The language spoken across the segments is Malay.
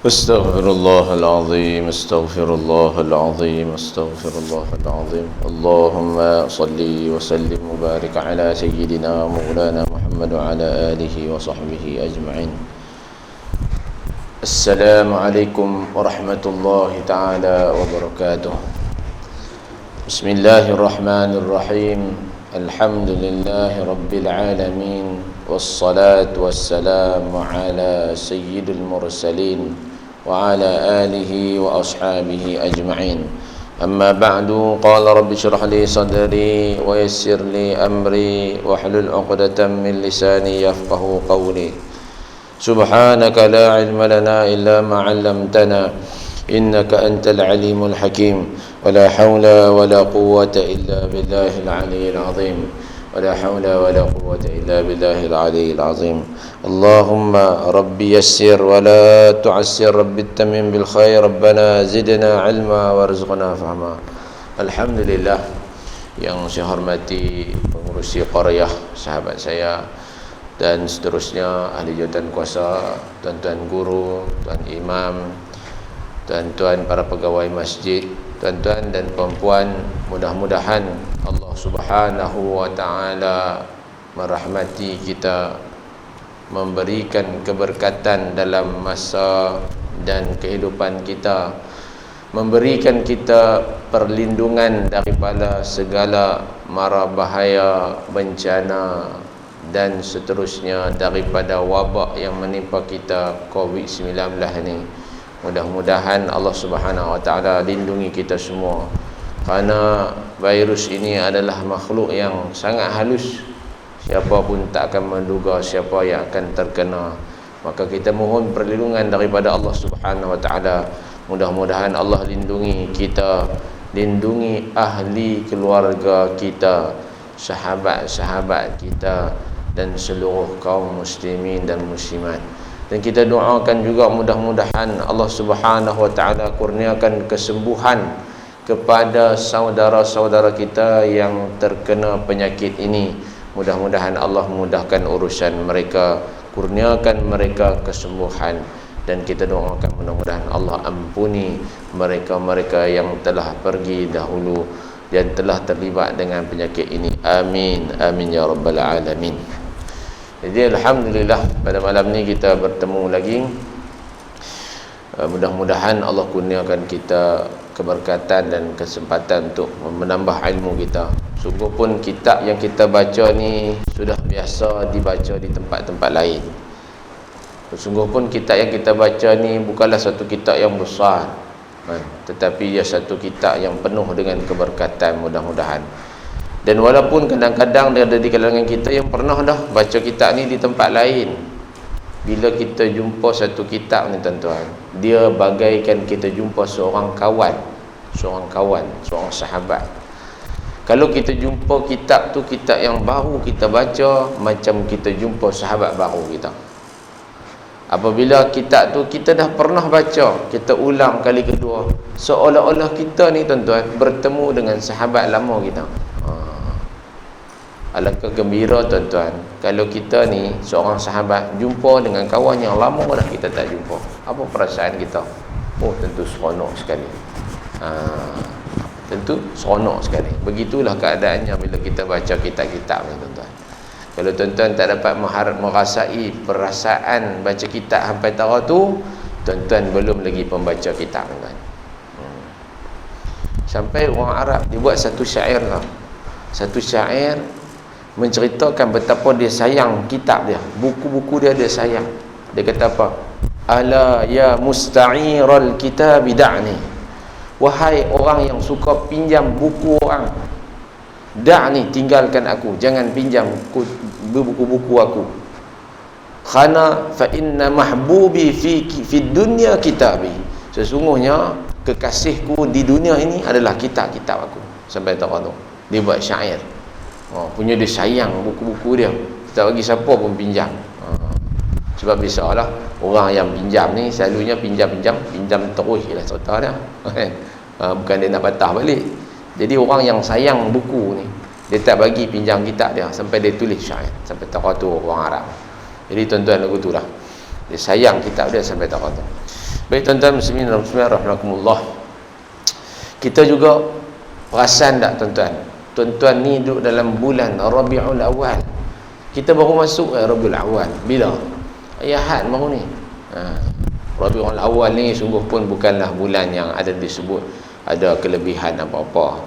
استغفر الله العظيم استغفر الله العظيم استغفر الله العظيم اللهم صل وسلم وبارك على سيدنا مولانا محمد وعلى آله وصحبه أجمعين. السلام عليكم ورحمة الله تعالى وبركاته. بسم الله الرحمن الرحيم. الحمد لله رب العالمين والصلاة والسلام على سيد المرسلين وعلى آله وأصحابه أجمعين. أما بعد، قال رب اشرح لي صدري ويسر لي أمري واحلل عقدة من لساني يفقه قولي. سبحانك لا علم لنا إلا ما علمتنا إنك أنت العليم الحكيم. ولا حول ولا قوة إلا بالله العلي العظيم. ولا حول ولا قوة إلا بالله العلي العظيم. اللهم ربي يسر ولا تعسر، ربي اتمم بالخير، ربنا زدنا علما وارزقنا فهما. Alhamdulillah, yang saya hormati pengurusi qaryah, sahabat saya dan seterusnya, ahli jawatan kuasa, tuan-tuan guru, tuan imam, tuan-tuan para pegawai masjid, tuan-tuan dan puan-puan, mudah-mudahan Allah Subhanahu wa taala merahmati kita, memberikan keberkatan dalam masa dan kehidupan kita, memberikan kita perlindungan daripada segala mara bahaya, bencana dan seterusnya daripada wabak yang menimpa kita COVID-19 ini. Mudah-mudahan Allah Subhanahu wa taala lindungi kita semua, kerana virus ini adalah makhluk yang sangat halus. Siapa pun tak akan menduga siapa yang akan terkena. Maka kita mohon perlindungan daripada Allah Subhanahu wa taala. Mudah-mudahan Allah lindungi kita, lindungi ahli keluarga kita, sahabat-sahabat kita dan seluruh kaum muslimin dan muslimat. Dan kita doakan juga mudah-mudahan Allah Subhanahu wa taala kurniakan kesembuhan kepada saudara-saudara kita yang terkena penyakit ini. Mudah-mudahan Allah mudahkan urusan mereka, kurniakan mereka kesembuhan, dan kita doakan mudah-mudahan Allah ampuni mereka-mereka yang telah pergi dahulu dan telah terlibat dengan penyakit ini. Amin amin ya rabbal alamin. Jadi alhamdulillah, pada malam ni kita bertemu lagi. Mudah-mudahan Allah kurniakan kita keberkatan dan kesempatan untuk menambah ilmu kita. Sungguh pun kitab yang kita baca ni sudah biasa dibaca di tempat-tempat lain. Sungguh pun kitab yang kita baca ni bukanlah satu kitab yang besar, tetapi dia satu kitab yang penuh dengan keberkatan, mudah-mudahan. Dan walaupun kadang-kadang dia ada di kalangan kita yang pernah dah baca kitab ni di tempat lain, bila kita jumpa satu kitab ni tuan-tuan, dia bagaikan kita jumpa seorang kawan, seorang sahabat. Kalau kita jumpa kitab tu, kitab yang baru kita baca, macam kita jumpa sahabat baru kita. Apabila kitab tu kita dah pernah baca, kita ulang kali kedua, seolah-olah kita ni tuan-tuan bertemu dengan sahabat lama kita. Alangkah gembira tuan-tuan kalau kita ni seorang sahabat jumpa dengan kawan yang lama dah kita tak jumpa. Apa perasaan kita? Oh, tentu seronok sekali. Tentu seronok sekali. Begitulah keadaannya bila kita baca kitab-kitab ni tuan-tuan. Kalau tuan-tuan tak dapat merasai perasaan baca kitab sampai tara tu, tuan-tuan belum lagi pembaca kitab tuan-tuan. Sampai orang Arab dia buat satu syair lah. Satu syair menceritakan betapa dia sayang kitab dia, buku-buku dia sayang. Dia kata apa? Ala ya musta'iral kitab da'ni. Wahai orang yang suka pinjam buku orang, da'ni, tinggalkan aku, jangan pinjam buku-buku aku. Khana fa inna mahbubi fi dunya kitabi. Sesungguhnya kekasihku di dunia ini adalah kitab-kitab aku. Sampai tak tahu. Dia buat syair. Punya dia sayang buku-buku dia, tak bagi siapa pun pinjam. Sebab biasalah orang yang pinjam ni selalunya pinjam terus lah cerita dia. Bukan dia nak patah balik. Jadi orang yang sayang buku ni, dia tak bagi pinjam kitab dia sampai dia tulis syair, sampai tak tahu orang Arab. Jadi tuan-tuan lagu tu lah, dia sayang kitab dia sampai tak tahu. Baik tuan-tuan muslimin dan muslimat rahimakumullah. Kita juga perasan tak tuan-tuan? Tuan-tuan ni duduk dalam bulan Rabiul Awal. Kita baru masuk Rabiul Awal. Bila? Ahad baru ni. Rabiul Awal ni sungguh pun bukanlah bulan yang ada disebut ada kelebihan apa-apa.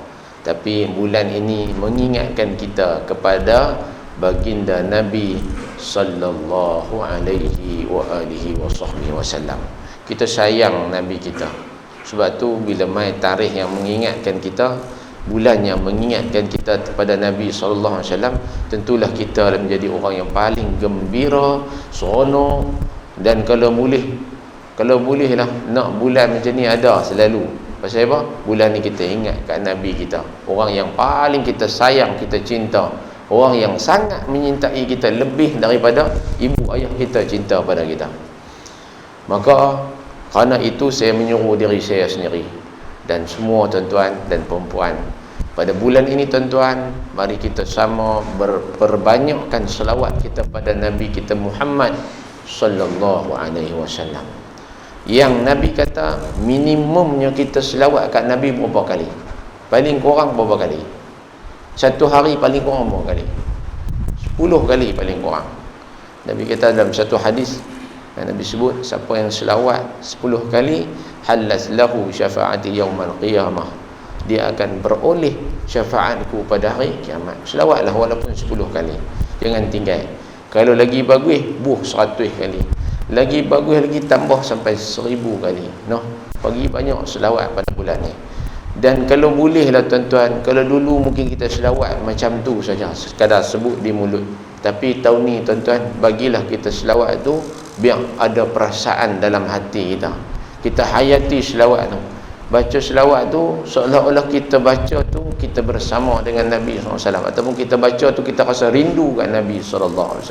Tapi bulan ini mengingatkan kita kepada baginda Nabi sallallahu alaihi wa alihi wasallam. Kita sayang Nabi kita. Sebab tu bila mai tarikh yang mengingatkan kita, bulan yang mengingatkan kita kepada Nabi sallallahu alaihi wasallam, tentulah kita menjadi orang yang paling gembira, seronok, dan kalau bolehlah nak bulan macam ni ada selalu. Pasal apa? Bulan ni kita ingat kat Nabi kita, orang yang paling kita sayang, kita cinta, orang yang sangat menyintai kita lebih daripada ibu ayah kita cinta pada kita. Maka kerana itu saya menyuruh diri saya sendiri dan semua tuan-tuan dan perempuan, pada bulan ini tuan-tuan, mari kita sama berperbanyakkan selawat kita pada Nabi kita Muhammad sallallahu alaihi wasallam. Yang Nabi kata minimumnya kita selawat kat Nabi berapa kali? Paling kurang berapa kali? Satu hari paling kurang berapa kali? 10 kali paling kurang. Nabi kata dalam satu hadis, Nabi sebut siapa yang selawat 10 kali, halas lahu syafaati yaumal qiyamah, dia akan beroleh syafaatku pada hari kiamat. Selawatlah walaupun 10 kali, jangan tinggal. Kalau lagi bagus, 100 kali. Lagi bagus lagi, tambah sampai 1000 kali. Bagi banyak selawat pada bulan ni. Dan kalau bolehlah tuan-tuan, kalau dulu mungkin kita selawat macam tu saja, sekadar sebut di mulut. Tapi tahun ni tuan-tuan, bagilah kita selawat tu biar ada perasaan dalam hati kita. Kita hayati selawat tu. Baca selawat tu seolah-olah kita baca tu kita bersama dengan Nabi SAW, ataupun kita baca tu kita rasa rindu kat Nabi SAW,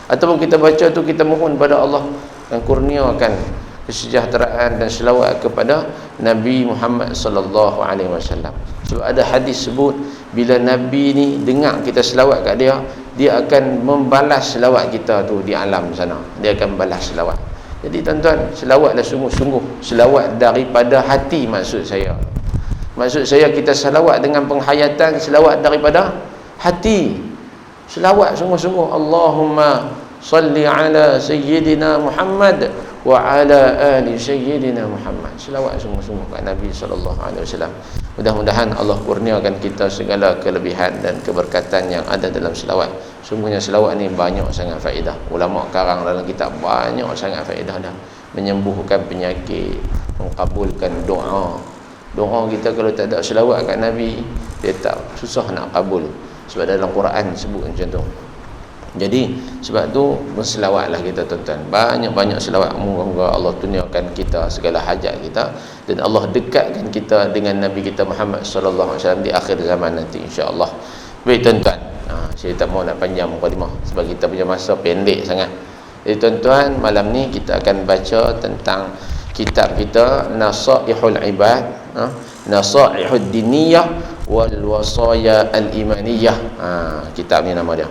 ataupun kita baca tu kita mohon pada Allah dan kurniakan kesejahteraan dan selawat kepada Nabi Muhammad sallallahu alaihi wasallam. Sebab ada hadis sebut bila Nabi ni dengar kita selawat kat dia, dia akan membalas selawat kita tu di alam sana. Dia akan balas selawat. Jadi tuan-tuan, selawatlah sungguh-sungguh, selawat daripada hati maksud saya. Maksud saya kita selawat dengan penghayatan, selawat daripada hati. Selawat sungguh-sungguh, Allahumma salli ala sayyidina Muhammad wa ala ali sayyidina Muhammad. Selawat sungguh-sungguh kat Nabi sallallahu alaihi wasallam. Mudah-mudahan Allah kurniakan kita segala kelebihan dan keberkatan yang ada dalam selawat. Sungguhnya selawat ni banyak sangat faedah. Ulama karang dalam kitab banyak sangat faedah dah. Menyembuhkan penyakit, mengabulkan doa. Doa kita kalau tak ada selawat kat Nabi, dia tak susah nak kabul. Sebab dalam Quran sebut macam tu. Jadi sebab tu berselawatlah kita tuan-tuan. Banyak-banyak selawat. Moga-moga Allah tunaikan kita segala hajat kita dan Allah dekatkan kita dengan Nabi kita Muhammad sallallahu alaihi wasallam di akhir zaman nanti insya-Allah. Baik tuan-tuan. Saya tak mau nak panjang mukadimah sebab kita punya masa pendek sangat. Jadi tuan-tuan, malam ni kita akan baca tentang kitab kita Nasaihul Ibad, Nasaihud Diniyah wal Wasaya Al-Imaniyah. Kitab ni nama dia.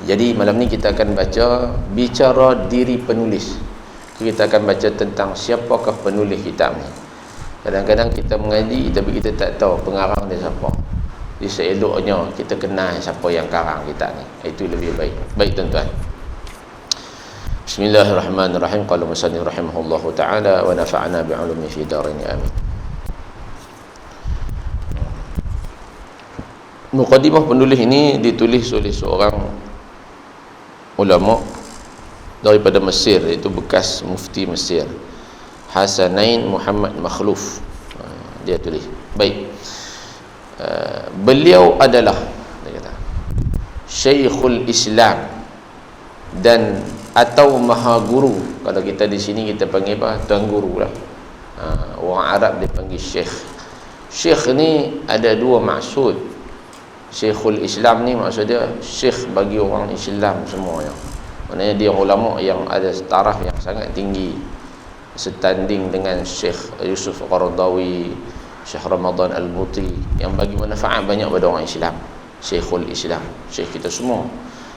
Jadi malam ni kita akan baca bicara diri penulis. Kita akan baca tentang siapakah penulis kitab ni. Kadang-kadang kita mengaji tapi kita tak tahu pengarang dia siapa. Jadi seeloknya kita kenal siapa yang karang kitab ni. Itu lebih baik. Baik tuan-tuan. Bismillahirrahmanirrahim. Qala musannif rahimahullahu taala wa nafa'ana bi'ulumi fi darin amin. Mukadimah penulis ini ditulis oleh seorang ulama daripada Mesir, iaitu bekas mufti Mesir, Hasanain Muhammad Makhluf. Dia tulis. Baik. Beliau adalah, dia kata, Syekhul Islam dan atau Maha Guru. Kalau kita di sini kita panggil apa? Tuan Guru lah. Orang Arab dia panggil Syekh. Syekh ni ada dua maksud. Syekhul Islam ni maksud dia syekh bagi orang Islam semuanya. Maknanya dia ulama yang ada taraf yang sangat tinggi, setanding dengan Syekh Yusuf Qaradawi, Syekh Ramadan Al-Buti, yang bagi manfaat banyak pada orang Islam. Syekhul Islam, syekh kita semua.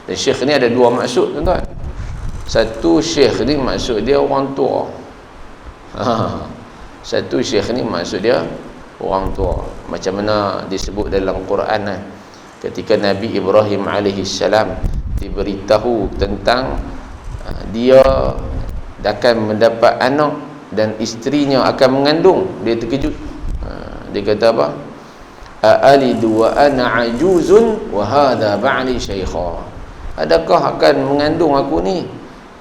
Dan syekh ni ada dua maksud tuan-tuan. Satu, syekh ni maksud dia orang tua. Satu syekh ni maksud dia orang tua. Macam mana disebut dalam Quran kan, ketika Nabi Ibrahim alaihi salam diberitahu tentang dia akan mendapat anak dan isterinya akan mengandung, dia terkejut. Dia kata apa? Aalidu wa ana ajuzun wa hadha ba'li syaikha. Adakah akan mengandung aku ni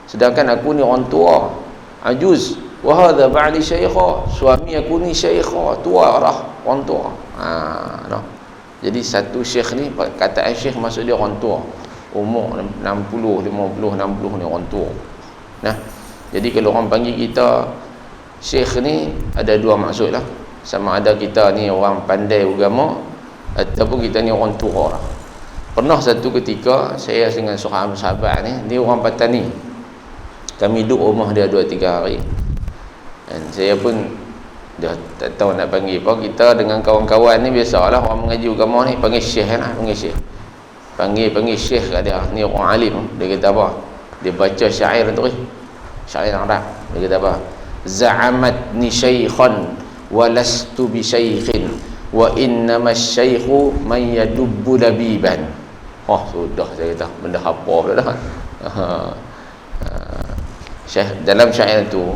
sedangkan aku ni orang tua, ajuz, wa hadha ba'li syaikha, suami aku ni syaikha, tua dah, orang tua. No. Jadi satu syekh ni, kataan syekh maksud dia orang tua, umur 60, 50, 60 ni orang tua. Nah, jadi kalau orang panggil kita syekh ni ada dua maksud lah. Sama ada kita ni orang pandai agama ataupun kita ni orang tua lah. Pernah satu ketika saya dengan seorang sahabat ni, dia orang Patani. Kami duduk rumah dia 2-3 hari. Dan saya pun dah tak tahu nak panggil apa. Kita dengan kawan-kawan ni biasalah orang mengaji agama ni panggil syekh lah, panggil syekh. Panggil syekh kat dia. Ni orang alim. Dia kata apa? Dia baca syair tu. Syair Arab. Dia kata apa? Za'amatni syaikhan walastu bi syaikhin wa innamas syaikhu man yadubbu labiban. Oh sudah, saya kata benda apa pula dah. Syekh dalam syair tu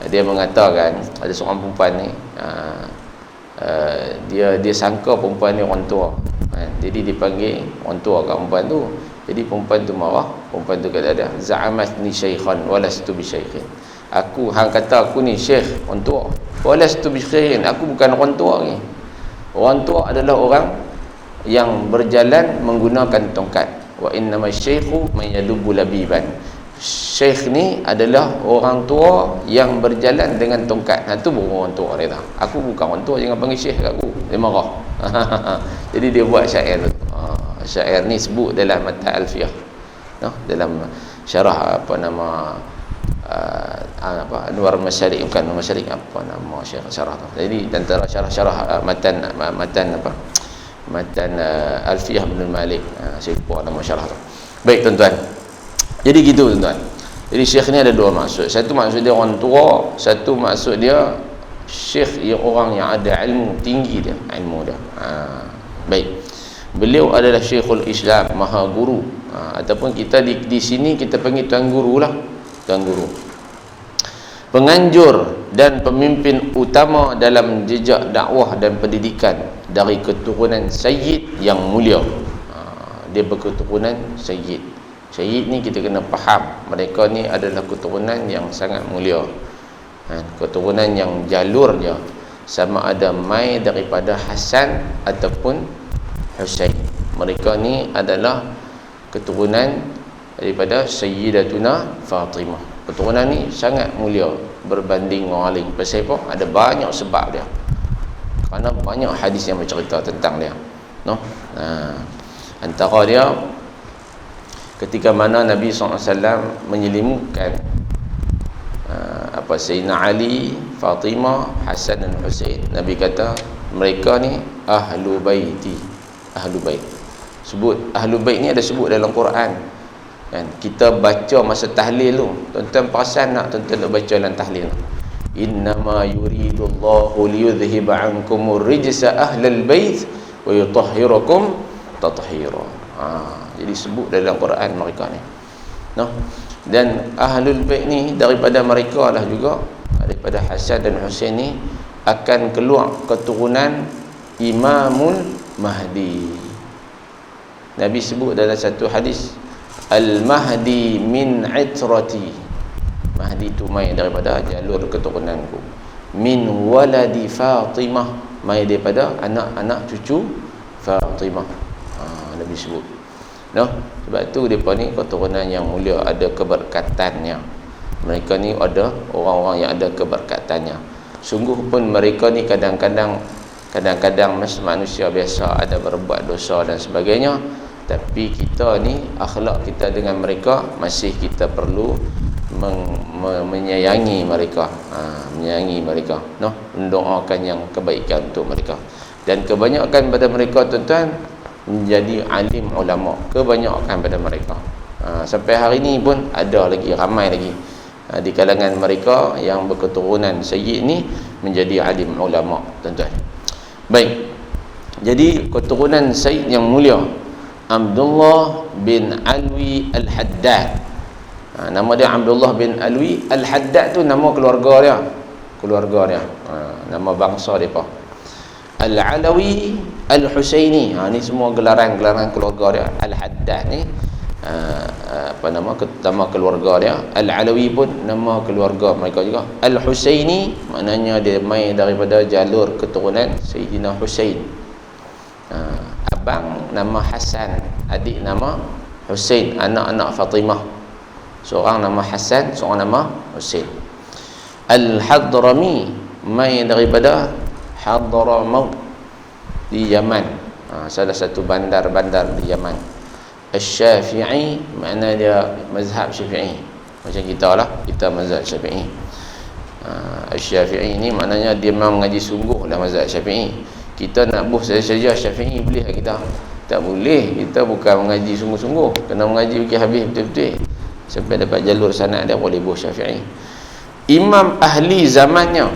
dia mengatakan ada seorang perempuan ni dia sangka perempuan ni orang tua. Jadi dipanggil orang tua kat perempuan tu. Jadi perempuan tu marah. Perempuan tu kata dia, za'amatni syaikhan walastu bi syaikhin. Aku hang kata aku ni syekh, orang tua. Walastu bi syaikhin, aku bukan orang tua ni. Orang tua adalah orang yang berjalan menggunakan tongkat. Wa innamas syaikhu man yadubu labiban. Syekh ni adalah orang tua yang berjalan dengan tongkat. Tu baru orang tua dia. Aku bukan orang tua, jangan panggil syekh kat aku. Dia marah. Jadi dia buat syair tu. Syair ni sebut dalam matan Alfiyah. Dalam syarah apa nama Anwar Masyariq, bukan Anwar Masyariq, apa nama syarah tu. Jadi antara syarah-syarah matan Alfiyah bin Malik, saya lupa nama syarah tu. Baik tuan-tuan, jadi gitu tuan-tuan. Jadi syekh ni ada dua maksud. Satu maksud dia orang tua, satu maksud dia syekh yang orang yang ada ilmu tinggi dia, ilmu dia. Baik, beliau adalah Syekhul Islam, Maha Guru. Ataupun kita di sini kita panggil Tuan Guru lah, Tuan Guru. Penganjur dan pemimpin utama dalam jejak dakwah dan pendidikan dari keturunan Sayyid yang mulia. Dia berketurunan Sayyid. Sayyid ni kita kena faham, mereka ni adalah keturunan yang sangat mulia. Keturunan yang jalurnya sama ada mai daripada Hasan ataupun Husain. Mereka ni adalah keturunan daripada Sayyidatuna Fatimah. Keturunan ni sangat mulia berbanding orang lain. Pasal apa? Ada banyak sebab dia. Kerana banyak hadis yang bercerita tentang dia. Antara dia ketika mana Nabi SAW menyelimukan Sayyidina Ali, Fatimah, Hasan dan Husain. Nabi kata mereka ni ahlu baiti. Ahlu bait. Sebut ahlu bait ni ada sebut dalam Quran. Kan kita baca masa tahlil tu, tuan-tuan perasan nak tuan-tuan nak baca dalam tahlil. Innama yuridullahu liyudhhiba 'ankumur rijsa ahlal bait wa yutahhirakum tathhira. Jadi sebut dalam Quran mereka ni. Dan ahlul bait ni daripada mereka lah juga, daripada Hasan dan Husain ni akan keluar keturunan Imamul Mahdi. Nabi sebut dalam satu hadis, Al-Mahdi min itrati. Mahdi tu mai daripada jalur keturunanku. Min waladi Fatimah, mai daripada anak-anak cucu Fatimah. Nabi sebut. Sebab tu depa ni keturunan yang mulia, ada keberkatannya. Mereka ni ada orang-orang yang ada keberkatannya. Sungguh pun mereka ni kadang-kadang manusia biasa ada berbuat dosa dan sebagainya, tapi kita ni akhlak kita dengan mereka masih kita perlu menyayangi mereka, menyayangi mereka, mendoakan yang kebaikan untuk mereka. Dan kebanyakan pada mereka tuan-tuan menjadi alim ulama, kebanyakan pada mereka. Sampai hari ni pun ada lagi, ramai lagi di kalangan mereka yang berketurunan Sayyid ni menjadi alim ulama, tuan-tuan. Baik, jadi keturunan Sayyid yang mulia Abdullah bin Alwi Al-Haddad. Nama dia Abdullah bin Alwi Al-Haddad tu nama keluarga dia. Nama bangsa dia apa? Al-Alawi Al-Husaini. Ni semua gelaran-gelaran keluarga dia. Al-Haddad ni nama keluarga dia. Al-Alawi pun nama keluarga mereka juga. Al-Husaini maknanya dia mai daripada jalur keturunan Sayyidina Husain. Abang nama Hasan, adik nama Husain, anak-anak Fatimah. Seorang nama Hasan, seorang nama Husain. Al-Hadrami mai daripada Hadramaut di Yaman, salah satu bandar-bandar di Yaman. Al-Syafi'i makna dia mazhab Syafi'i, macam kita lah, kita mazhab Syafi'i. Al-Syafi'i ni maknanya dia memang mengaji sungguh lah mazhab Syafi'i. Kita nak buh saja Syafi'i boleh tak kita? Tak boleh, kita bukan mengaji sungguh-sungguh, kena mengaji fikir habis betul-betul sampai dapat jalur sanad dia boleh buh Syafi'i. Imam ahli zamannya,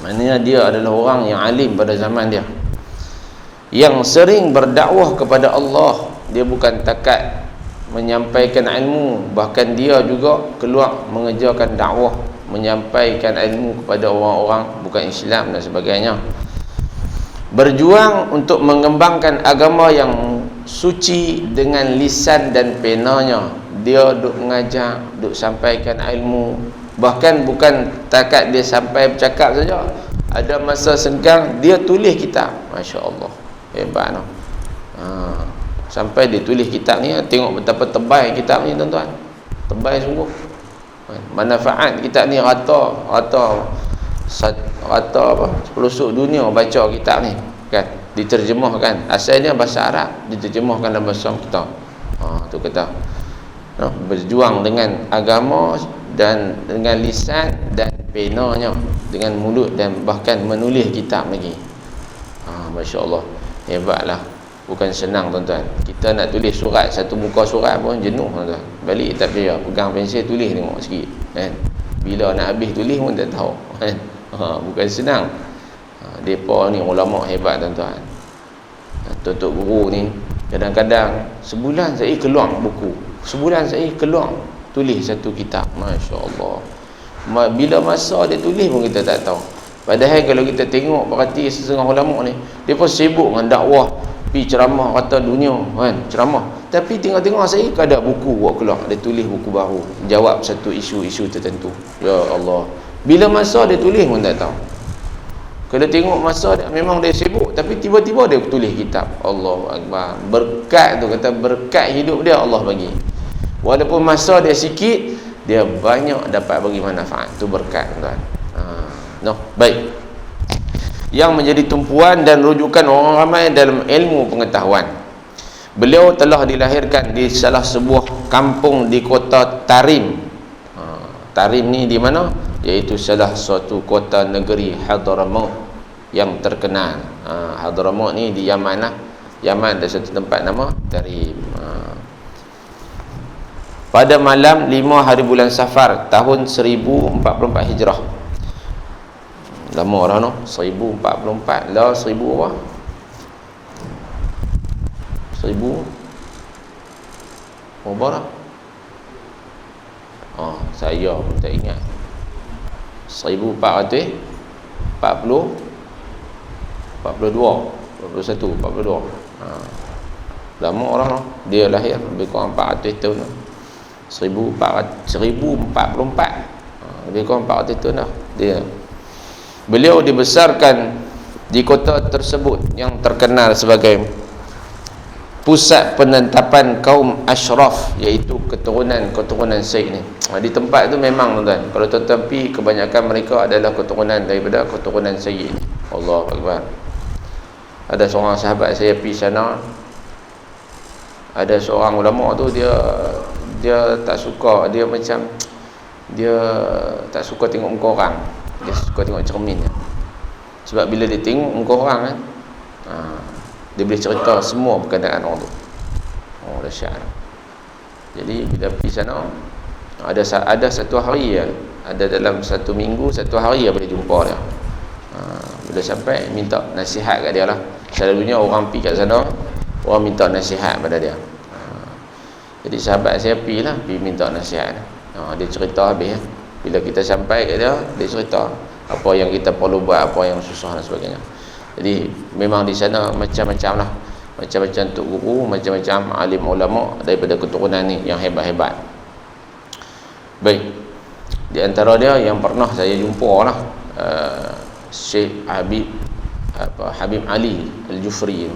maknanya dia adalah orang yang alim pada zaman dia, yang sering berdakwah kepada Allah. Dia bukan takat menyampaikan ilmu, bahkan dia juga keluar mengejarkan dakwah, menyampaikan ilmu kepada orang-orang bukan Islam dan sebagainya. Berjuang untuk mengembangkan agama yang suci dengan lisan dan penanya. Dia duk mengajar, duk sampaikan ilmu. Bahkan bukan takat dia sampai bercakap saja, ada masa senggang dia tulis kitab. Masya Allah, hebat no? Sampai dia tulis kitab ni, tengok betapa tebal kitab ni, tuan-tuan. Tebal sungguh. Manfaat kitab ni rata apa, pelosok dunia baca kitab ni kan, diterjemahkan. Asalnya bahasa Arab, diterjemahkan dalam bahasa kita. Tu kata berjuang dengan agama dan dengan lisan dan penanya, dengan mulut dan bahkan menulis kitab lagi. Masya Allah, hebatlah. Bukan senang, tuan-tuan. Kita nak tulis surat, satu muka surat pun jenuh, tuan-tuan. Balik tak percaya, pegang pensel tulis tengok sikit kan. Bila nak habis tulis pun tak tahu kan. Bukan senang. Depa ni ulama hebat, tuan-tuan. Tutup guru ni kadang-kadang sebulan saya keluar buku, sebulan saya keluar tulis satu kitab. Masya Allah. Bila masa dia tulis pun kita tak tahu. Padahal kalau kita tengok perhati setengah ulama ni, dia pun sibuk dengan dakwah, pergi ceramah kata dunia kan, ceramah. Tapi tengok-tengok saya ada buku buat keluar, dia tulis buku baru, jawab satu isu-isu tertentu. Ya Allah. Bila masa dia tulis pun tak tahu. Kalau tengok masa dia, memang dia sibuk, tapi tiba-tiba dia tulis kitab. Allahu Akbar. Berkat tu, kata berkat hidup dia Allah bagi. Walaupun masa dia sikit, dia banyak dapat bagi manfaat. Tu berkat, tuan. Baik. Yang menjadi tumpuan dan rujukan orang ramai dalam ilmu pengetahuan. Beliau telah dilahirkan di salah sebuah kampung di kota Tarim. Tarim ni di mana? Iaitu salah suatu kota negeri Hadramaut yang terkenal. Hadramaut ni di Yaman lah. Yaman ada satu tempat nama Tarim. Pada malam 5 hari bulan Safar tahun 1044 Hijrah. Lama dah no, 1044 lah, 1000 apa? 1000 berapa dah? Saya pun tak ingat. 1440 42 41 42. Lama orang no. Dia lahir lebih kurang 400 tahun dah. 1044. Lebih kurang 400 tahun dah dia. Beliau dibesarkan di kota tersebut yang terkenal sebagai pusat penentapan kaum Ashraf, iaitu keturunan Sayyid ni. Di tempat tu memang, tuan-tuan, kalau tuan-tuan pergi, kebanyakan mereka adalah keturunan daripada keturunan Sayyid ni. Allahu Akbar. Ada seorang sahabat saya pergi sana, ada seorang ulama tu, dia tak suka, dia macam dia tak suka tengok muka orang, dia suka tengok cermin je. Sebab bila dia tengok muka orang kan, dia boleh cerita semua berkenaan orang tu. Dahsyat. Jadi bila pergi sana, Ada satu hari ya, ada dalam satu minggu, satu hari ya boleh jumpa dia. Bila sampai minta nasihat kat dia lah. Selalunya orang pergi kat sana, orang minta nasihat pada dia. Jadi sahabat saya pergi minta nasihat. Dia cerita habis ya. Bila kita sampai kat dia, dia cerita apa yang kita perlu buat, apa yang susah dan sebagainya. Jadi memang di sana macam-macam lah, macam-macam tok guru, macam-macam alim ulama daripada keturunan ni yang hebat-hebat. Baik, di antara dia yang pernah saya jumpa lah, Syekh Habib Ali Al-Jufri.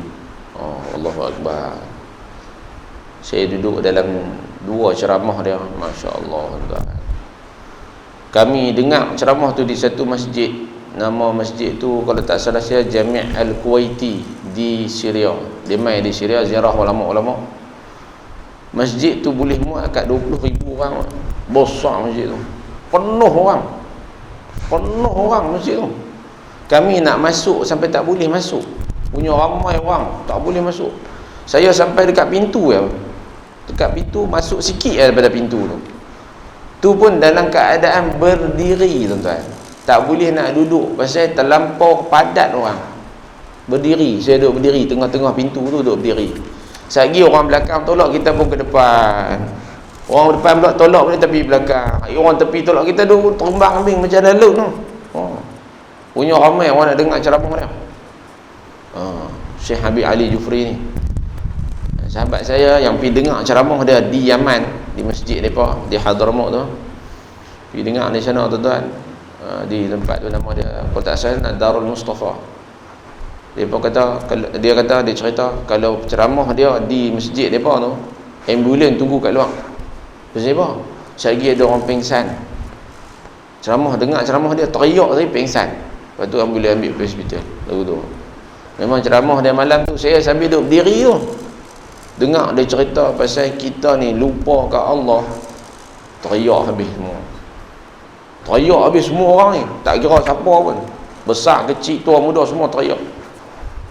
Allahu Akbar. Saya duduk dalam 2 ceramah dia, masya-Allah. Kami dengar ceramah tu di satu masjid. Nama masjid tu kalau tak salah saya Jami' Al-Kuwaiti di Syria. Dia mai di Syria ziarah ulama-ulama. Masjid tu boleh muat kat 20,000 orang. Besar masjid tu. Penuh orang masjid tu. Kami nak masuk sampai tak boleh masuk. Punya ramai orang, tak boleh masuk. Saya sampai dekat pintu ya. Dekat pintu, masuk sikit daripada pintu tu. Tu pun dalam keadaan berdiri, tuan-tuan. Tak boleh nak duduk pasal terlampau padat orang. Berdiri, saya duduk berdiri tengah-tengah pintu tu, duduk berdiri. Sagi orang belakang tolak, kita pun ke depan. Orang depan pula tolak pun tepi belakang. Orang tepi tolak, kita duduk terbang ambing macam lalut tu. Punya ramai orang nak dengar ceramah dia. Syekh Habib Ali Jufri ni, sahabat saya yang pergi dengar ceramah dia di Yaman, di masjid mereka di Hadramaut tu. Pergi dengar di sana, tuan-tuan. Di tempat tu nama dia, kalau tak salah, Darul Mustafa. Dia cerita kalau ceramah dia di masjid mereka tu, ambulan tunggu kat luar. Pasal apa? Selagi ada orang pengsan. Dengar ceramah dia, teriak tadi pengsan. Lepas tu ambulan ambil pergi hospital. Lalu tu. Memang ceramah dia malam tu, saya sambil duduk berdiri tu, dengar dia cerita pasal kita ni lupa kat Allah. Teriak habis semua orang ni, tak kira siapa pun, besar kecil tua muda semua teriak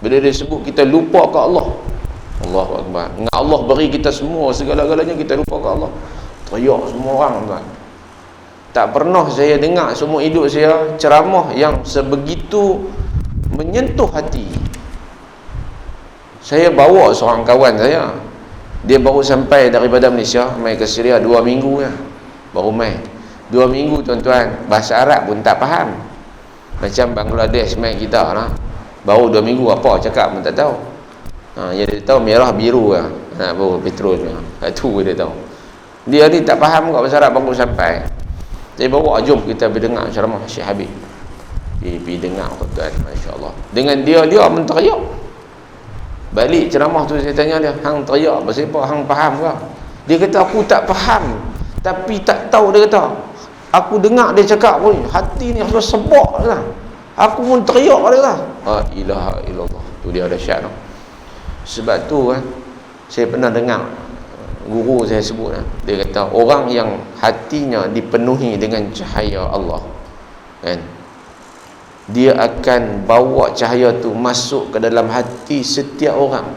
bila dia sebut kita lupa kat Allah. Allahu Akbar. Dengan Allah beri kita semua segala-galanya, kita lupa kat Allah. Teriak semua orang, tuan. Tak pernah saya dengar semua hidup saya ceramah yang sebegitu menyentuh hati. Saya bawa seorang kawan saya, dia baru sampai daripada Malaysia, mai ke Syria 2 minggu ya. Baru mai 2 minggu, tuan-tuan. Bahasa Arab pun tak faham. Macam Bangladesh mai kita lah. Baru 2 minggu, apa cakap pun tak tahu. Dia tahu merah biru lah. Baru petrol lah. Itu dia tahu. Dia ni tak faham kat bahasa Arab, baru sampai. Saya bawa, jom kita pergi dengar ceramah Syekh Habib. Pergi dengar, tuan-tuan. Masya Allah. Dengan dia menteriak. Balik ceramah tu saya tanya dia, hang teriak pasal apa? Hang faham ke? Dia kata aku tak faham, tapi tak tahu. Dia kata aku dengar dia cakap pun hati ni rasa sebab lah. Aku pun teriak dia kata. La ilaha illallah. Tu dia dahsyat tu. Sebab tu kan, saya pernah dengar guru saya sebut, dia kata orang yang hatinya dipenuhi dengan cahaya Allah kan, dia akan bawa cahaya tu masuk ke dalam hati setiap orang.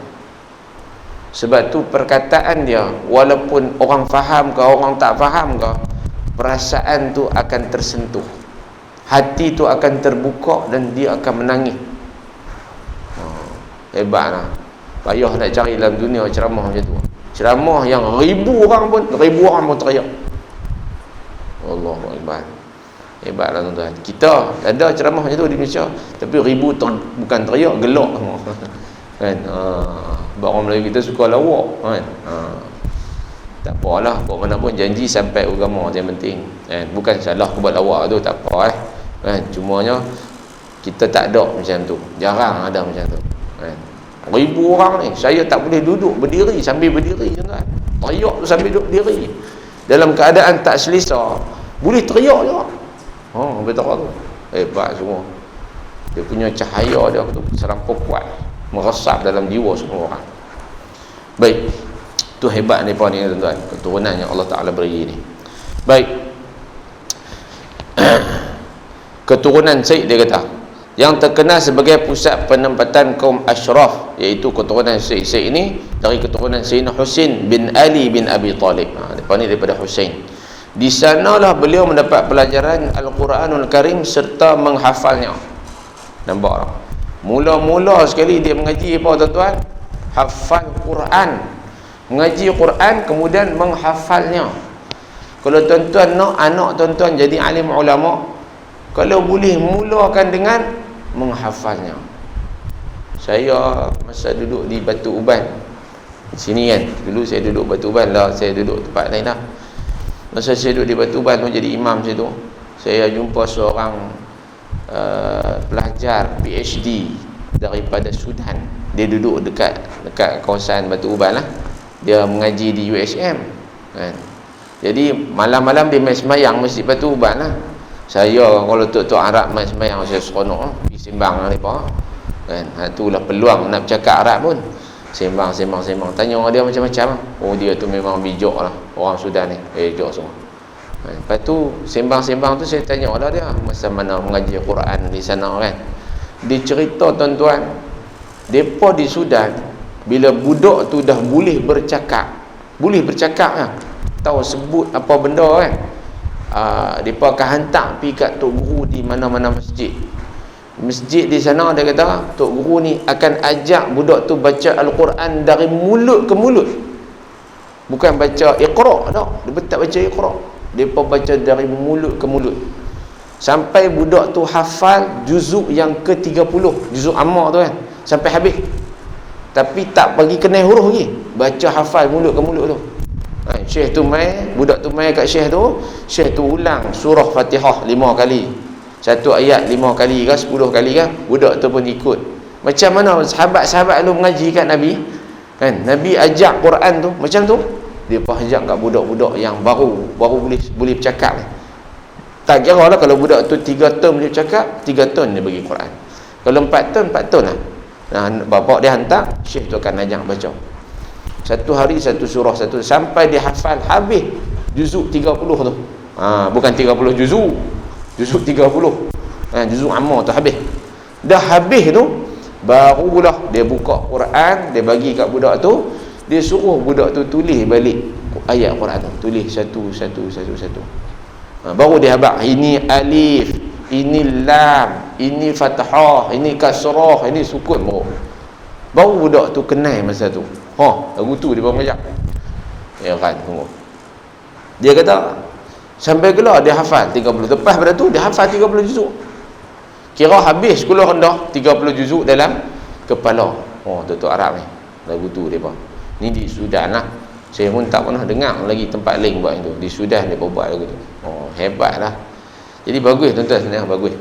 Sebab tu perkataan dia, walaupun orang faham ke orang tak faham ke, perasaan tu akan tersentuh, hati tu akan terbuka dan dia akan menangis. Hebatlah. Payah nak cari dalam dunia ceramah macam tu. Ceramah yang ribu orang pun teriak. Allahu Akbar. Hebatlah, tuan-tuan. Kita ada ceramah macam tu di Malaysia, tapi ribu bukan teriak, gelak kan. Orang Melayu kita suka lawak kan. Tak apalah, buat mana pun janji sampai agama yang penting kan. Bukan salah aku buat lawak tu, tak apa kan. Cumanya kita tak ada macam tu, jarang ada macam tu kan. Ribu orang ni, saya tak boleh duduk berdiri sambil berdiri, tuan-tuan. Teriak tu sambil duduk berdiri dalam keadaan tak selesa, boleh teriak je. Betul tu. Hebat semua. Dia punya cahaya dia tu serampau kuat, meresap dalam jiwa semua orang. Baik, tu hebat ni puan ni, tuan-tuan, keturunan yang Allah Ta'ala beri ni. Baik. Keturunan Syekh, dia kata, yang terkenal sebagai pusat penempatan kaum Ashraf, iaitu keturunan Syekh ini dari keturunan Sayyidina Husain bin Ali bin Abi Talib. Depan ni daripada Husain. Di sanalah beliau mendapat pelajaran Al-Quranul Karim serta menghafalnya. Nampak tak? Mula-mula sekali dia mengaji apa tuan-tuan? Hafal Quran. Mengaji Quran kemudian menghafalnya. Kalau tuan-tuan nak anak tuan-tuan jadi alim ulama, kalau boleh mulakan dengan menghafalnya. Saya masa duduk di Batu Uban sini kan, dulu saya duduk Batu Uban lah, saya duduk tempat lain lah. Masa saya duduk di Batu Uban tu jadi imam situ, saya jumpa seorang pelajar PhD daripada Sudan. Dia duduk dekat kawasan Batu Uban lah. Dia mengaji di USM kan. Jadi malam-malam dia main semayang masjid Batu Uban lah. Saya kalau tok-tok Arab main semayang, saya seronok lah, pergi sembang dengan mereka kan. Itulah peluang nak bercakap Arab pun. Sembang. Tanya orang dia macam-macam lah. Oh, dia tu memang bijak lah, orang Sudan ni, bijak semua. Lepas tu sembang tu saya tanya lah dia masa mana mengaji Quran di sana kan. Dia cerita tuan-tuan, depa di Sudan bila budak tu dah boleh bercakap lah, tahu sebut apa benda kan, depa akan hantar pergi kat tok guru di mana-mana masjid di sana. Dia kata tok guru ni akan ajak budak tu baca Al-Quran dari mulut ke mulut, bukan baca Iqra tak, dia tak baca Iqra, depa baca dari mulut ke mulut sampai budak tu hafal juzuk yang ke-30, juzuk amma tu kan, sampai habis. Tapi tak bagi kenal huruf lagi, baca hafal mulut ke mulut tu. Syekh tu mai, budak tu mai kat syekh tu ulang surah Fatihah 5 kali, satu ayat 5 kali ke 10 kali ke, budak tu pun ikut. Macam mana sahabat-sahabat lu mengaji kat Nabi kan, Nabi ajak Quran tu macam tu, dia pun ajak kat budak-budak yang baru boleh bercakap ni. Tak kira lah kalau budak tu 3 tahun boleh bercakap, 3 tahun dia bagi Quran. Kalau 4 tahun, 4 tahun lah. Bapak dia hantar, syekh tu akan ajak baca satu hari satu surah, sampai dia hafal habis juzuk 30 tu. Bukan 30 juzuk 30, juzuk amma tu habis. Dah habis tu barulah dia buka Quran, dia bagi kat budak tu, dia suruh budak tu tulis balik ayat Quran tu, tulis satu. Baru dia habaq, ini alif, ini lam, ini fathah, ini kasrah, ini sukun. Baru budak tu kenal masa tu. Lagu tu dia baru mengajar. Ya kan, tunggu. Dia kata sampai keluar dia hafal 30. Lepas pada tu dia hafal 30 juzuk. Kira habis sekolah rendah 30 juzuk dalam kepala. Tok-tok Arab ni. Lagu tu dia. Ni di Sudan lah. Saya pun tak pernah dengar lagi tempat lain buat itu. Di Sudan dia buat lagu tu. Hebat lah. Jadi bagus tuan-tuan, sebenarnya bagus.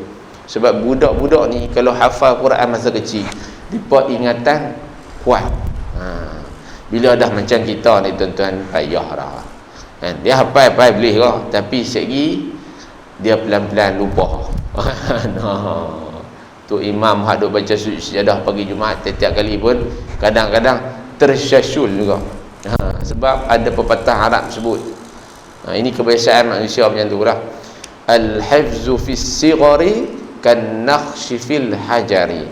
Sebab budak-budak ni kalau hafal Quran masa kecil, dia ingatan kuat. Bila dah macam kita ni tuan-tuan, payah dah kan. Dia hafal boleh ke, tapi segi dia pelan-pelan lupa. Tu imam hak duk baca sujud sejadah pagi Jumaat setiap kali pun kadang-kadang tersyasyul juga. Sebab ada pepatah Arab sebut, ini kebiasaan manusia macam tu lah, al-hifzu fis sighari kan nakhshi fil hajari.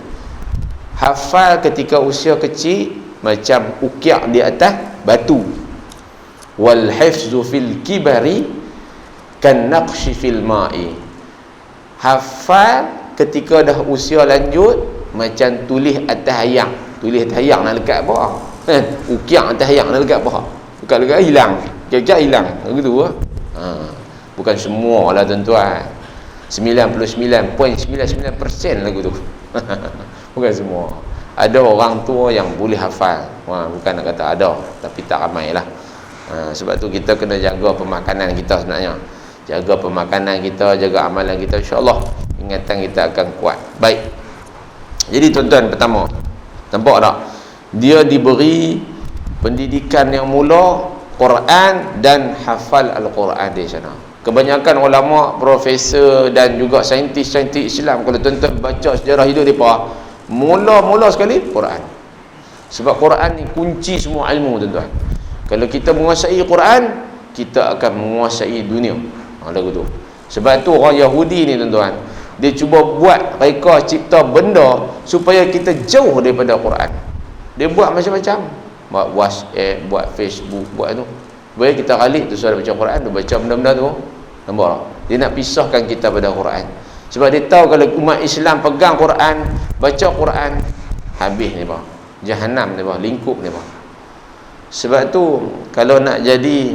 Hafal ketika usia kecil macam ukiak di atas batu. Wal hifzu fil kibari kan naqshi fil ma'i. Hafal ketika dah usia lanjut macam tulis atas hayang. Tulis atas hayang nak lekat bawah kan, ukiak atas hayang nak lekat bawah, lekat hilang, kejap hilang begitu lah. Bukan semua lah tuan-tuan, 99.99% lagu tu. Bukan semua. Ada orang tua yang boleh hafal, bukan nak kata ada, tapi tak ramai lah. Sebab tu kita kena jaga pemakanan kita sebenarnya. Jaga pemakanan kita, jaga amalan kita, insyaAllah ingatan kita akan kuat. Baik, jadi tuan-tuan, pertama nampak tak, dia diberi pendidikan yang mula Quran dan hafal Al-Quran di sana. Kebanyakan ulama, profesor dan juga saintis-saintis Islam, kalau tuan-tuan baca sejarah hidup mereka, mula-mula sekali Quran. Sebab Quran ni kunci semua ilmu tuan-tuan. Kalau kita menguasai Quran, kita akan menguasai dunia. Lagu tu. Sebab tu orang Yahudi ni tuan-tuan, dia cuba buat reka cipta benda supaya kita jauh daripada Quran. Dia buat macam-macam, buat WhatsApp, buat Facebook, buat tu. Baik kita kalik tu suara baca Quran, dia baca benda-benda tu. Nampak tak? Dia nak pisahkan kita pada Quran. Sebab dia tahu kalau umat Islam pegang Quran, baca Quran, habis ni bah. Jahanam ni bah, lingkup ni bah. Sebab tu kalau nak jadi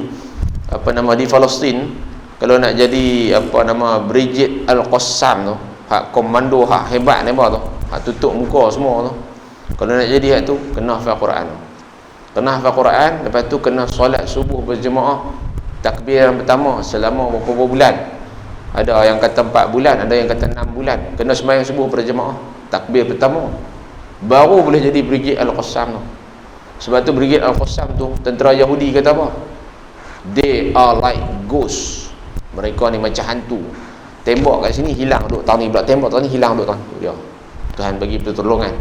apa nama di Palestin, kalau nak jadi apa nama Brigade Al-Qassam tu, hak komando hak hebat ni bah tu, hak tutup muka semua tu. Kalau nak jadi hak tu kena hafal Quran. Kena hafal Quran, lepas tu kena solat subuh berjemaah. Takbir yang pertama selama beberapa bulan. Ada yang kata 4 bulan, ada yang kata 6 bulan. Kena sembahyang subuh berjemaah. Takbir pertama. Baru boleh jadi Brigade Al-Qassam tu. Sebab tu Brigade Al-Qassam tu, tentera Yahudi kata apa? They are like ghosts. Mereka ni macam hantu. Tembak kat sini hilang duk tahun ni, pula tembak tahun ni hilang duk tahun ni. Ya. Tuhan bagi pertolongan.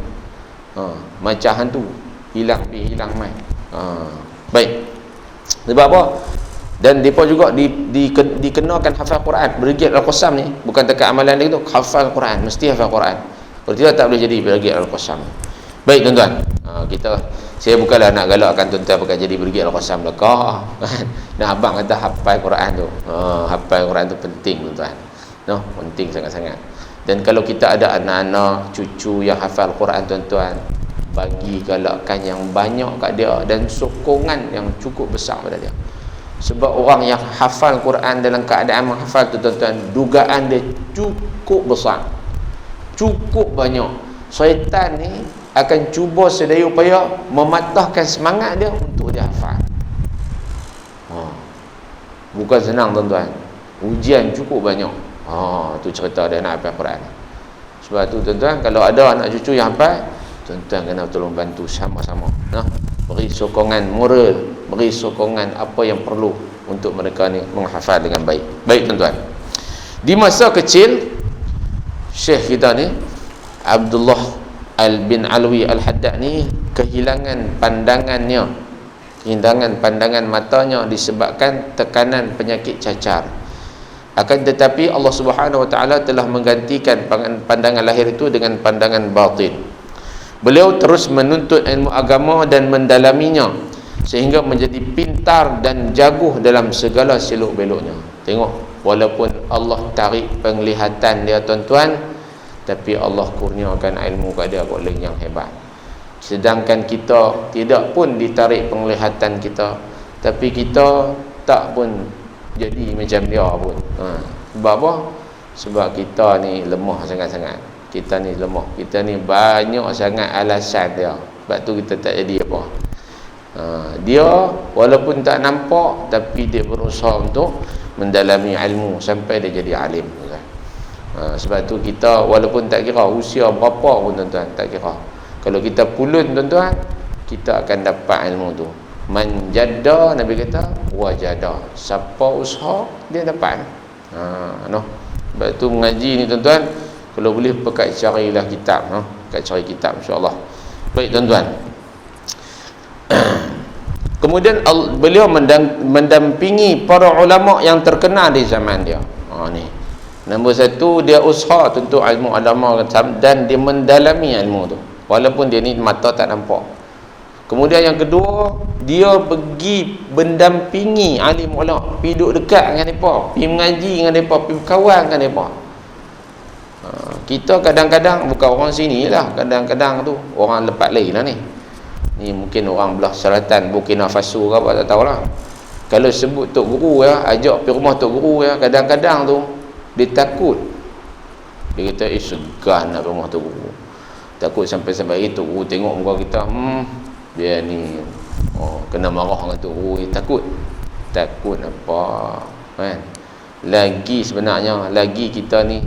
Macam hantu. Hilang pergi hilang mai. Baik. Sebab apa? Dan mereka juga dikenakan hafal Quran. Brigade Al-Qassam ni bukan dekat amalan dia tu, hafal Quran, mesti hafal Quran. Kalau tidak tak boleh jadi Brigade Al-Qassam. Baik tuan-tuan, saya bukanlah nak galakkan tuan-tuan pakai jadi Brigade Al-Qassam belakang. Nah, abang kata hafal Quran tu. Hafal Quran tu penting tuan-tuan. Penting sangat-sangat. Dan kalau kita ada anak-anak, cucu yang hafal Quran tuan-tuan, bagi galakkan yang banyak kat dia dan sokongan yang cukup besar pada dia. Sebab orang yang hafal Quran dalam keadaan menghafal tu tuan-tuan, dugaan dia cukup besar, cukup banyak. Syaitan ni akan cuba sedaya upaya mematahkan semangat dia untuk dia hafal. Bukan senang tuan-tuan, ujian cukup banyak. Tu cerita dia nak hafal Quran. Sebab tu tuan-tuan, kalau ada anak cucu yang hafal, tuan-tuan kena tolong bantu sama-sama. Beri sokongan moral, beri sokongan apa yang perlu untuk mereka ni menghafal dengan baik. Baik tuan-tuan, di masa kecil Syekh kita ni Abdullah bin Alwi Al-Haddad ni kehilangan pandangannya, kehilangan pandangan matanya disebabkan tekanan penyakit cacar. Akan tetapi Allah Subhanahu Wa Taala telah menggantikan pandangan lahir itu dengan pandangan batin. Beliau terus menuntut ilmu agama dan mendalaminya sehingga menjadi pintar dan jaguh dalam segala selok beloknya. Tengok, walaupun Allah tarik penglihatan dia tuan-tuan, tapi Allah kurniakan ilmu kat dia oleh yang hebat. Sedangkan kita tidak pun ditarik penglihatan kita, tapi kita tak pun jadi macam dia pun. Sebab apa? Sebab kita ni lemah sangat-sangat. Kita ni lemah, kita ni banyak sangat alasan dia. Sebab tu kita tak jadi apa. Dia walaupun tak nampak, tapi dia berusaha untuk mendalami ilmu sampai dia jadi alim. Sebab tu kita walaupun tak kira usia berapa pun tuan-tuan, tak kira, kalau kita pulun tuan-tuan, kita akan dapat ilmu tu. Man jadda, Nabi kata wajada. Siapa usaha, dia dapat. Sebab tu mengaji ni tuan-tuan, kalau boleh pakai carilah kitab, pakai cari kitab insya-Allah. Baik tuan-tuan. Kemudian beliau mendampingi para ulama yang terkenal di zaman dia. Ni. Nombor satu, dia usaha untuk ilmu agama dan dia mendalami ilmu tu. Walaupun dia ni mata tak nampak. Kemudian yang kedua, dia pergi mendampingi alim ulama, pergi duduk dekat dengan mereka, pergi mengaji dengan mereka, pergi berkawan dengan mereka. Kita kadang-kadang bukan orang sini lah, kadang-kadang tu orang lepas lain lah ni. Ni mungkin orang belah selatan Burkina Faso ke apa, tak tahulah. Kalau sebut tok guru ya, ajak pergi rumah tok guru ya, kadang-kadang tu dia takut. Dia kata segan nak rumah tok guru. Takut sampai-sampai tok guru tengok muka kita, dia ni kena marah dengan tok guru. Takut apa kan? Lagi sebenarnya lagi kita ni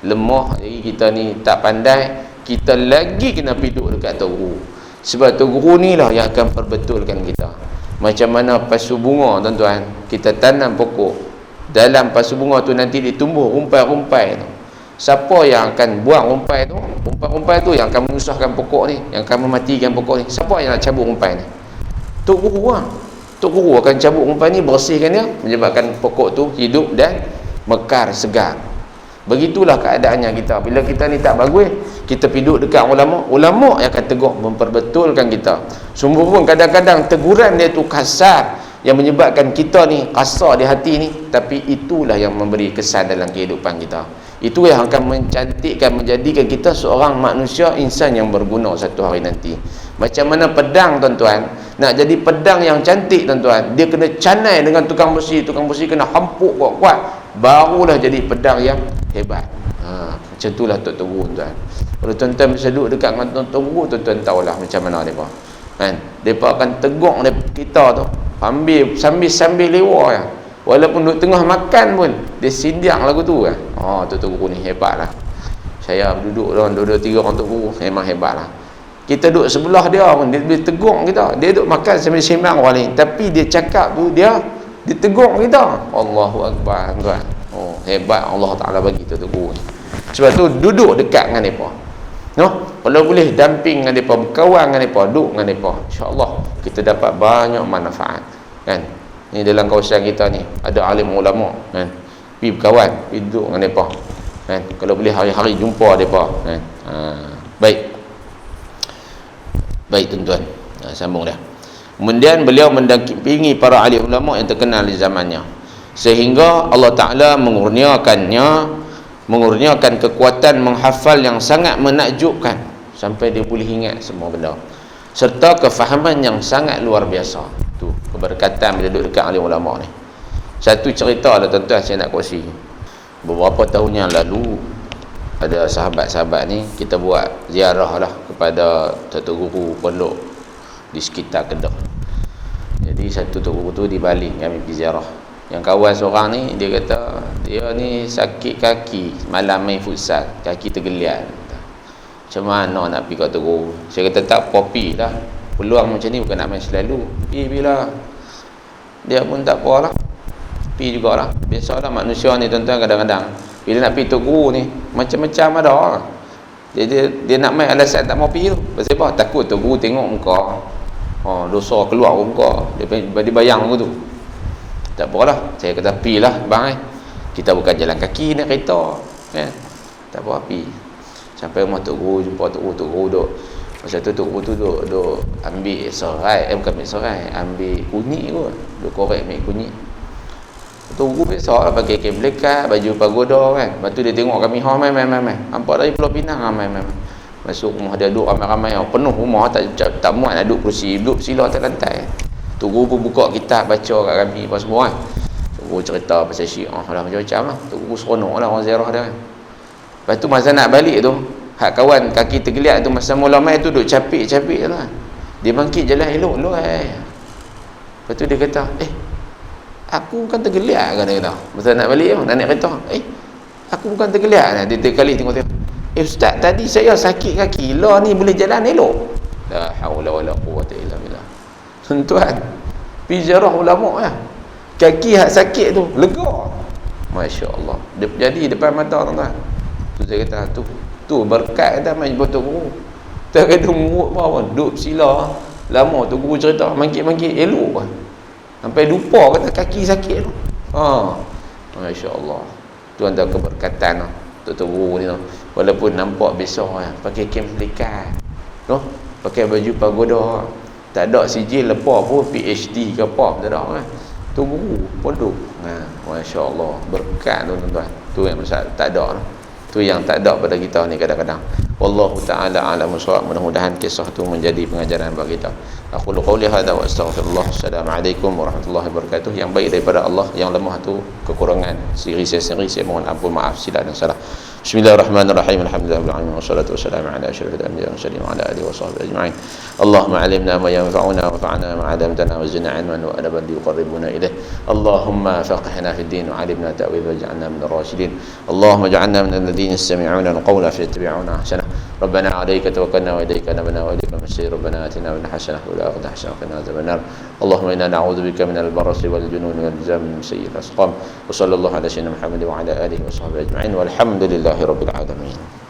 lemah, lagi kita ni tak pandai, kita lagi kena piduk dekat tok guru. Sebab tok guru ni lah yang akan perbetulkan kita. Macam mana pasu bunga tuan-tuan, kita tanam pokok, dalam pasu bunga tu nanti ditumbuh rumpai-rumpai tu. Siapa yang akan buang rumpai tu? Rumpai-rumpai tu yang akan menyusahkan pokok ni, yang akan mematikan pokok ni. Siapa yang nak cabut rumpai ni? Tok guru lah. Tok guru akan cabut rumpai ni, bersihkan dia, menyebabkan pokok tu hidup dan mekar segar. Begitulah keadaannya kita. Bila kita ni tak bagus, kita piduk dekat ulama, ulama yang akan tegur, memperbetulkan kita. Sungguh pun kadang-kadang teguran dia tu kasar, yang menyebabkan kita ni kasar di hati ni, tapi itulah yang memberi kesan dalam kehidupan kita. Itu yang akan mencantikkan, menjadikan kita seorang manusia, insan yang berguna satu hari nanti. Macam mana pedang, tuan-tuan, nak jadi pedang yang cantik, tuan-tuan, dia kena canai dengan tukang besi kena hampuk kuat-kuat, barulah jadi pedang yang hebat. Macam itulah Tok Guru, tuan. Kalau tuan-tuan bisa duduk dekat dengan Tok Guru, tuan-tuan tahulah macam mana mereka. Kan? Mereka akan tegur kita tu, sambil lewa ya. Walaupun duduk tengah makan pun, dia sindiak lagu tu kan. Tok Guru ni hebat lah. Saya duduk 2-3 orang Tok Guru, memang hebat lah. Kita duduk sebelah dia pun, dia boleh tegur kita. Dia duduk makan sambil sembang orang lain, tapi dia cakap tu, dia tegur kita. Allahu Akbar, tuan. Hebat Allah Ta'ala bagi Tok Guru ni. Sebab tu duduk dekat dengan mereka. Kalau boleh damping dengan mereka, berkawan dengan mereka, duduk dengan mereka, insya-Allah kita dapat banyak manfaat. Kan? Ni dalam kawasan kita ni ada alim ulama, kan? Pergi berkawan, pergi duduk dengan mereka. Kan? Kalau boleh hari-hari jumpa mereka, kan? Baik tuan-tuan. Sambung dah. Kemudian beliau mendampingi para alim ulama yang terkenal di zamannya, sehingga Allah Ta'ala mengurniakan kekuatan menghafal yang sangat menakjubkan, sampai dia boleh ingat semua benda, serta kefahaman yang sangat luar biasa. Tu keberkatan bila duduk dekat alim ulama ni. Satu cerita lah tuan-tuan, saya nak kongsi. Beberapa tahun yang lalu, ada sahabat-sahabat ni, kita buat ziarah lah kepada satu guru pondok di sekitar Kedah. Jadi satu Tok Guru tu di Bali, kami pergi ziarah. Yang kawan seorang ni, dia kata dia ni sakit kaki, malam main futsal, kaki tergeliat. Macam mana nak pergi kat Tok Guru? Saya kata tak apa, pergi lah. Peluang macam ni bukan nak main selalu. Bila dia pun tak apa lah, pergi jugalah. Biasalah manusia ni tuan-tuan, kadang-kadang bila nak pergi Tok Guru ni macam-macam ada. Dia nak main alasan tak mau pergi tu. Pasal apa? Takut Tok Guru tengok muka, dosa keluar muka, dia bayang tu. Tak apalah, saya kata pergilah bang, kita bukan jalan kaki, naik kereta, kan? Tak apa, pergi. Sampai rumah Tok Guru, jumpa Tok Guru duduk. Masa tu Tok Guru tu duduk ambil serai, bukan ambil serai, ambil kunyit kot, duduk korek ambil kunyit. Tok Guru biasa lah pakai kain belekat, baju pagoda kan. Lepas tu dia tengok kami, main. Nampak dari Pulau Pinang, main. Masuk rumah dia duduk ramai-ramai, penuh rumah, tak muat nak duduk kerusi, duduk sila atas lantai. Tok Guru pun buka kitab, baca kat kami apa semua kan. Tok Guru cerita pasal Syiah lah, macam-macam lah. Tok Guru seronok lah orang ziarah dia kan. Lepas tu masa nak balik tu, hak kawan kaki tergeliat tu, masa mula main tu duduk capik-capik lah. Dia bangkit jalan elok-elok Lepas tu dia kata, aku bukan tergeliat kan, dia kata. Masa nak balik nak naik kereta, aku bukan tergeliat. Dia kali tengok, ustaz, tadi saya sakit kaki, lah ni boleh jalan elok. La haula wala quwwata illa billah. Tuan-tuan, pergi ziarah ulama lah, kaki hak sakit tu lega, Masya Allah. Dia jadi depan mata tuan-tuan. Tu saya kata, tu berkat kata main jumpa Tok Guru. Tak kata murut pun, duduk sila lama. Tok Guru cerita, mangkit-mangkit elok kan, sampai lupa kata kaki sakit tu. Masya Allah. Tu antara keberkatan Tok Guru ni. Walaupun nampak besar pakai kain belekat, pakai baju pagoda, tak ada sijil lepas pun PhD ke apa, tak ada kan. Tok Guru pondok. Masya Allah, berkat tu tuan-tuan. Tu yang tak ada. Tu yang tak ada pada kita ni kadang-kadang. Wallahu ta'ala a'lamu bissawab. Mudah-mudahan kisah tu menjadi pengajaran bagi kita. Aku qauli hadza wa astaghfirullah. Assalamualaikum warahmatullahi wabarakatuh. Yang baik daripada Allah, yang lemah tu kekurangan siri saya mohon ampun, maaf silap dan salah. Bismillahirrahmanirrahim. Alhamdulillahirabbil alamin wassalatu wassalamu ala asyrafil anbiya'i wal mursalin wa ala alihi washabbihi ajma'in. Allahumma 'allimna ma yanfa'una wanfa'na ma 'allamtana wa zidna 'ilman wa adaban yuqarribuna ilayk. Allahumma faqihna fid din wa 'allimna ta'wil waj'alna minal rasyidin. Allahumma ij'alna minal ladzina yastami'una al-qawla fayattabi'una ahsana. ربنا عليك توكلنا وإليك نبنا وإليك المصير. ربنا آتنا من حسنة والآخرة حسنة وقنا عذاب النار. اللهم إنا نعوذ بك من البرص والجنون والجذام من سيء الأسقام. وصلى الله على سيدنا محمد وعلى آله وصحبه أجمعين والحمد لله رب العالمين.